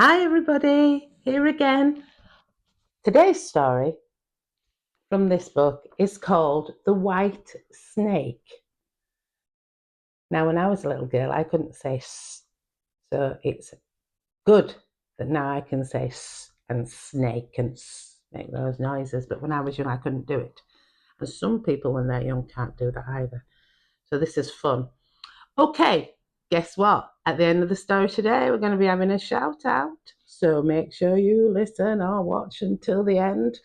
Hi everybody, here again. Today's story from this book is called The White Snake. Now, when I was a little girl, I couldn't say s, so it's good that now I can say s and snake and make those noises. But when I was young, I couldn't do it. And some people, when they're young, can't do that either. So this is fun. Okay, guess what? At the end of the story today, we're going to be having a shout out. So make sure you listen or watch until the end.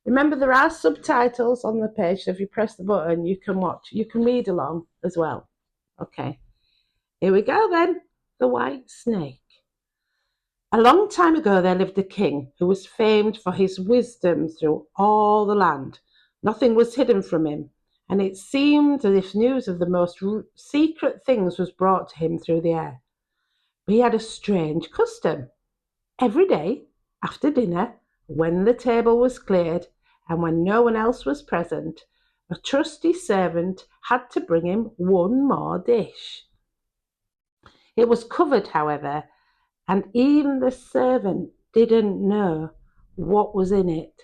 Remember, there are subtitles on the page, so if you press the button, you can watch, you can read along as well. Okay, here we go then. The White Snake. A long time ago, there lived a king who was famed for his wisdom through all the land. Nothing was hidden from him, and it seemed as if news of the most secret things was brought to him through the air. But he had a strange custom. Every day, after dinner, when the table was cleared and when no one else was present, a trusty servant had to bring him one more dish. It was covered, however, and even the servant didn't know what was in it.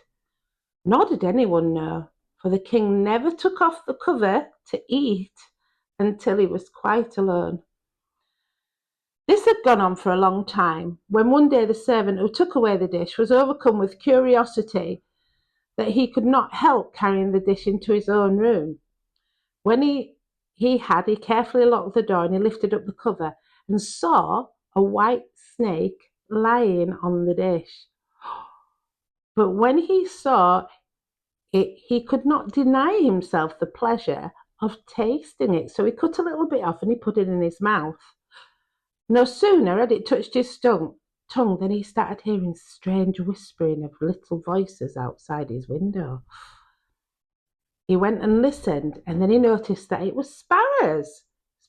Nor did anyone know, for the king never took off the cover to eat until he was quite alone. This had gone on for a long time, when one day the servant who took away the dish was overcome with curiosity that he could not help carrying the dish into his own room. When he carefully locked the door and he lifted up the cover and saw a white snake lying on the dish. But when he saw it, he could not deny himself the pleasure of tasting it. So he cut a little bit off and he put it in his mouth. No sooner had it touched his tongue than he started hearing strange whispering of little voices outside his window. He went and listened, and then he noticed that it was sparrows,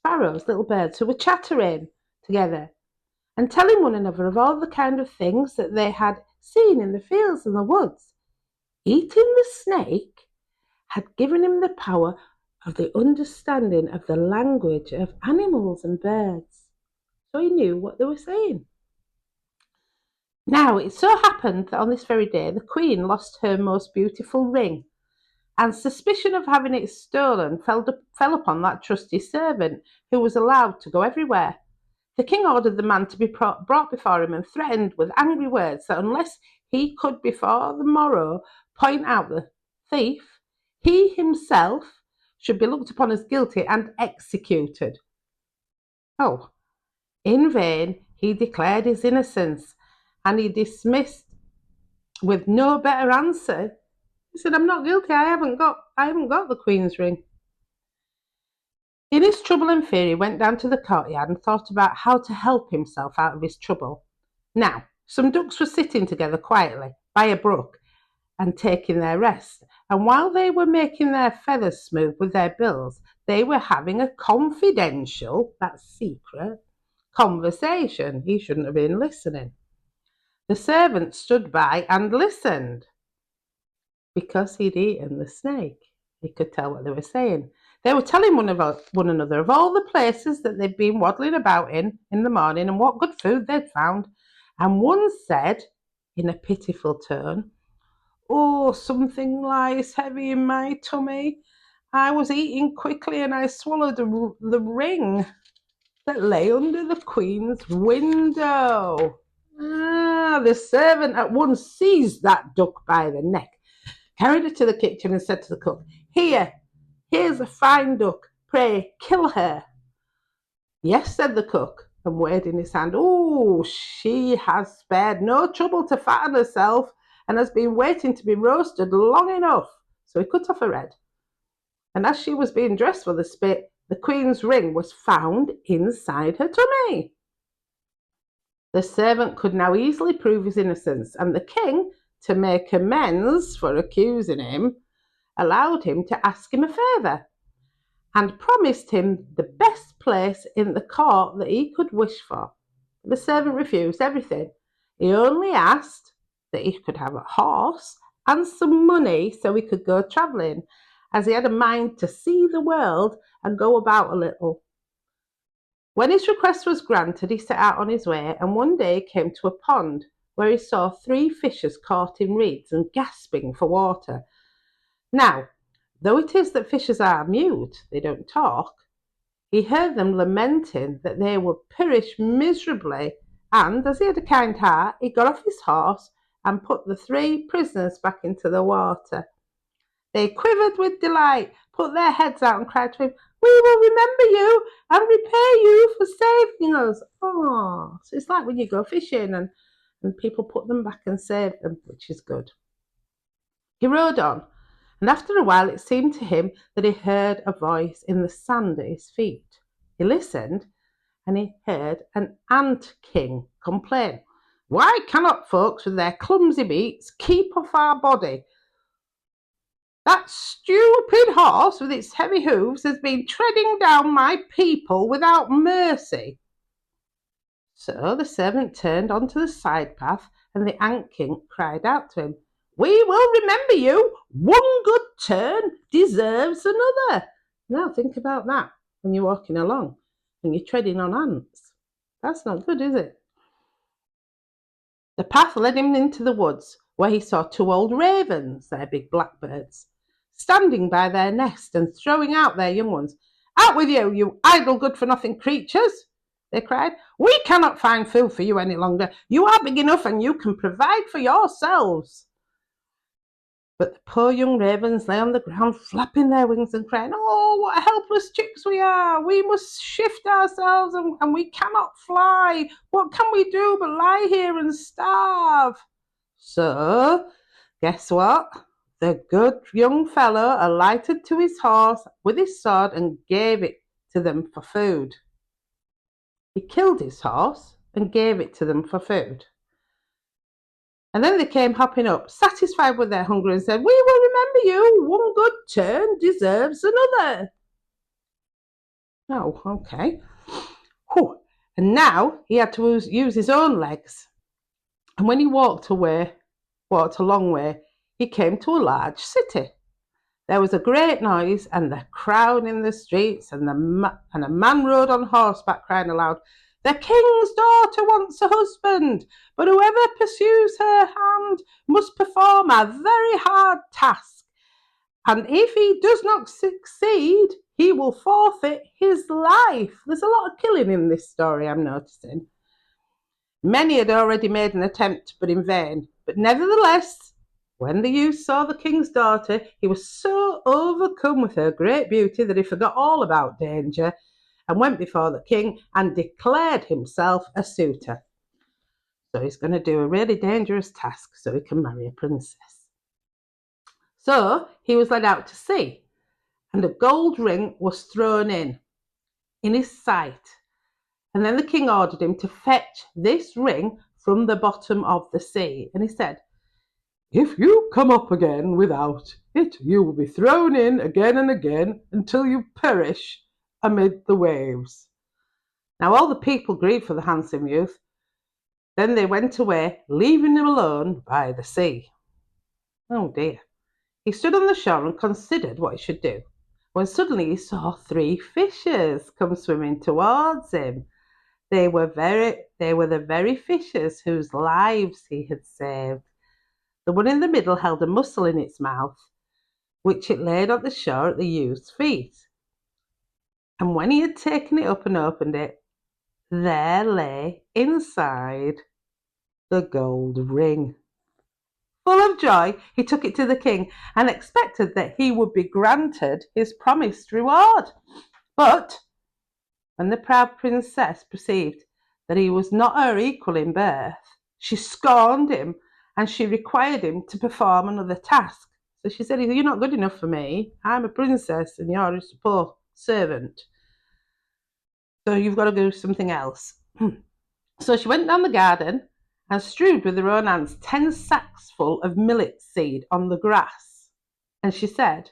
little birds, who were chattering together and telling one another of all the kind of things that they had seen in the fields and the woods. Eating the snake had given him the power of the understanding of the language of animals and birds, so he knew what they were saying. Now, it so happened that on this very day the Queen lost her most beautiful ring, and suspicion of having it stolen fell upon that trusty servant, who was allowed to go everywhere. The king ordered the man to be brought before him and threatened with angry words that unless he could before the morrow point out the thief, he himself should be looked upon as guilty and executed. Oh, in vain he declared his innocence, and he dismissed with no better answer. He said, "I'm not guilty. I haven't got the Queen's ring." In his trouble and fear, he went down to the courtyard and thought about how to help himself out of his trouble. Now, some ducks were sitting together quietly by a brook and taking their rest, and while they were making their feathers smooth with their bills, they were having a confidential, that's secret, conversation. He shouldn't have been listening. The servant stood by and listened. Because he'd eaten the snake, he could tell what they were saying. They were telling one another of all the places that they'd been waddling about in the morning and what good food they'd found. And one said, in a pitiful tone, "Oh, something lies heavy in my tummy. I was eating quickly and I swallowed the ring that lay under the Queen's window." The servant at once seized that duck by the neck, carried her to the kitchen and said to the cook, Here's a fine duck. Pray, kill her." "Yes," said the cook, and waved in his hand. "Oh, she has spared no trouble to fatten herself and has been waiting to be roasted long enough." So he cut off her head. And as she was being dressed for the spit, the Queen's ring was found inside her tummy. The servant could now easily prove his innocence, and the king, to make amends for accusing him, allowed him to ask him a favour, and promised him the best place in the court that he could wish for. The servant refused everything. He only asked that he could have a horse and some money so he could go travelling, as he had a mind to see the world and go about a little. When his request was granted, he set out on his way, and one day he came to a pond where he saw 3 fishes caught in reeds and gasping for water. Now, though it is that fishes are mute, they don't talk, he heard them lamenting that they would perish miserably, and, as he had a kind heart, he got off his horse and put the 3 prisoners back into the water. They quivered with delight, put their heads out and cried to him, "We will remember you and repay you for saving us." Oh, so it's like when you go fishing and people put them back and save them, which is good. He rode on, and after a while it seemed to him that he heard a voice in the sand at his feet. He listened, and he heard an ant king complain, "Why cannot folks with their clumsy beaks keep off our body? That stupid horse with its heavy hoofs has been treading down my people without mercy." So the servant turned onto the side path, and the ant king cried out to him, "We will remember you. One good turn deserves another." Now think about that when you're walking along and you're treading on ants. That's not good, is it? The path led him into the woods, where he saw 2 old ravens, their big blackbirds, standing by their nest and throwing out their young ones. "Out with you, you idle good-for-nothing creatures!" they cried. "We cannot find food for you any longer. You are big enough and you can provide for yourselves." But the poor young ravens lay on the ground, flapping their wings and crying, "Oh, what helpless chicks we are! We must shift ourselves and we cannot fly. What can we do but lie here and starve?" So, guess what? The good young fellow alighted to his horse with his sword and gave it to them for food. He killed his horse and gave it to them for food. And then they came hopping up, satisfied with their hunger, and said, "We will remember you. One good turn deserves another." Oh, okay. Whew. And now he had to use his own legs. And when he walked a long way, he came to a large city. There was a great noise and a crowd in the streets, and a man rode on horseback crying aloud, "The king's daughter wants a husband, but whoever pursues her hand must perform a very hard task, and if he does not succeed, he will forfeit his life." There's a lot of killing in this story, I'm noticing. Many had already made an attempt, but in vain. But nevertheless, when the youth saw the king's daughter, he was so overcome with her great beauty that he forgot all about danger and went before the king and declared himself a suitor. So he's going to do a really dangerous task so he can marry a princess. So he was led out to sea, and a gold ring was thrown in his sight. And then the king ordered him to fetch this ring from the bottom of the sea. And he said, "If you come up again without it, you will be thrown in again and again until you perish amid the waves." Now all the people grieved for the handsome youth. Then they went away, leaving him alone by the sea. Oh dear. He stood on the shore and considered what he should do, when suddenly he saw 3 fishes come swimming towards him. They were the very fishes whose lives he had saved. The one in the middle held a mussel in its mouth, which it laid on the shore at the youth's feet. And when he had taken it up and opened it, there lay inside the gold ring. Full of joy, he took it to the king and expected that he would be granted his promised reward. But when the proud princess perceived that he was not her equal in birth, she scorned him, and she required him to perform another task. So she said, "You're not good enough for me. I'm a princess and you're just a poor servant. So you've got to do something else." So she went down the garden and strewed with her own hands 10 sacks full of millet seed on the grass. And she said,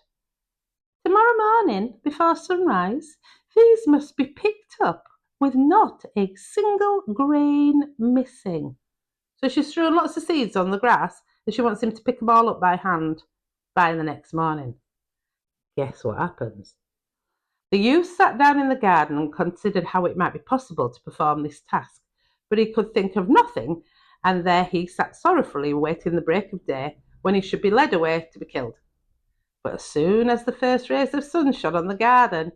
"Tomorrow morning, before sunrise, these must be picked up with not a single grain missing." So she's thrown lots of seeds on the grass and she wants him to pick them all up by hand by the next morning. Guess what happens? The youth sat down in the garden and considered how it might be possible to perform this task, but he could think of nothing, and there he sat sorrowfully waiting the break of day, when he should be led away to be killed. But as soon as the first rays of sun shone on the garden,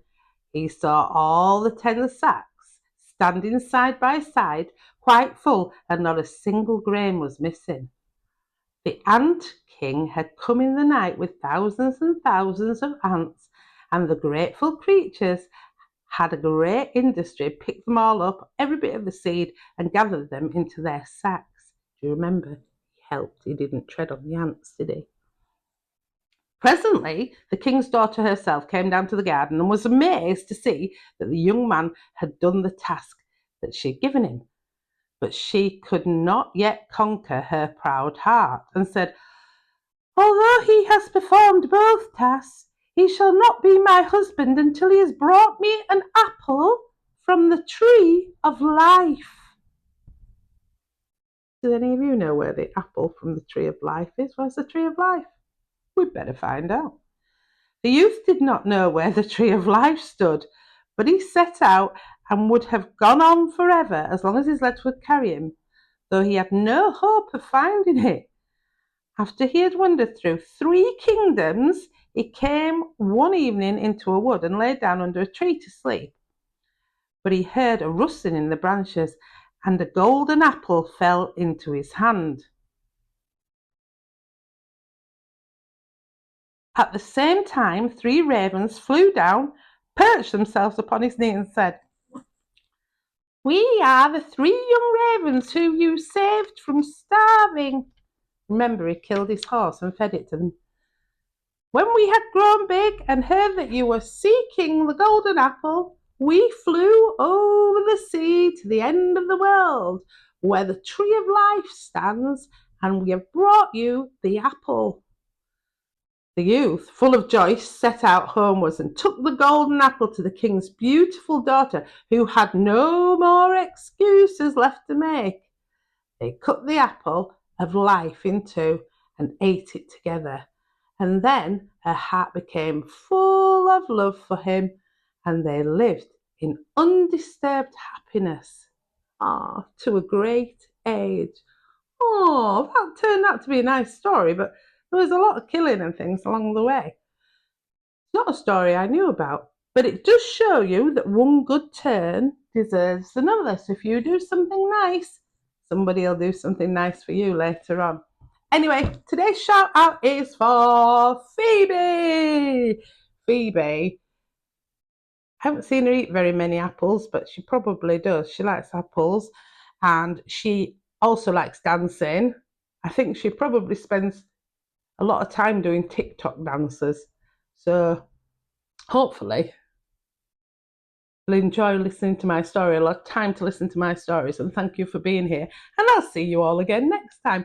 he saw all the 10 sacks standing side by side, quite full, and not a single grain was missing. The ant king had come in the night with thousands and thousands of ants, and the grateful creatures had a great industry, picked them all up, every bit of the seed, and gathered them into their sacks. Do you remember? He helped. He didn't tread on the ants, did he? Presently, the king's daughter herself came down to the garden and was amazed to see that the young man had done the task that she had given him. But she could not yet conquer her proud heart, and said, "Although he has performed both tasks, he shall not be my husband until he has brought me an apple from the tree of life." Do any of you know where the apple from the tree of life is? Where's the tree of life? We'd better find out. The youth did not know where the tree of life stood, but he set out and would have gone on forever as long as his legs would carry him, though he had no hope of finding it. After he had wandered through 3 kingdoms, he came one evening into a wood and lay down under a tree to sleep. But he heard a rustling in the branches, and a golden apple fell into his hand. At the same time, 3 ravens flew down, perched themselves upon his knee, and said, "We are the 3 young ravens who you saved from starving." Remember, he killed his horse and fed it to them. "When we had grown big and heard that you were seeking the golden apple, we flew over the sea to the end of the world, where the tree of life stands, and we have brought you the apple." The youth, full of joy, set out homewards and took the golden apple to the king's beautiful daughter, who had no more excuses left to make. They cut the apple of life in 2 and ate it together, and then her heart became full of love for him, and they lived in undisturbed happiness, to a great age. That turned out to be a nice story, but there was a lot of killing and things along the way. It's not a story I knew about, but it does show you that one good turn deserves another. So if you do something nice, somebody will do something nice for you later on. Anyway, today's shout out is for Phoebe. Phoebe, I haven't seen her eat very many apples, but she probably does. She likes apples, and she also likes dancing. I think she probably spends a lot of time doing TikTok dances. So hopefully you'll enjoy listening to my story, a lot of time to listen to my stories, and thank you for being here. And I'll see you all again next time.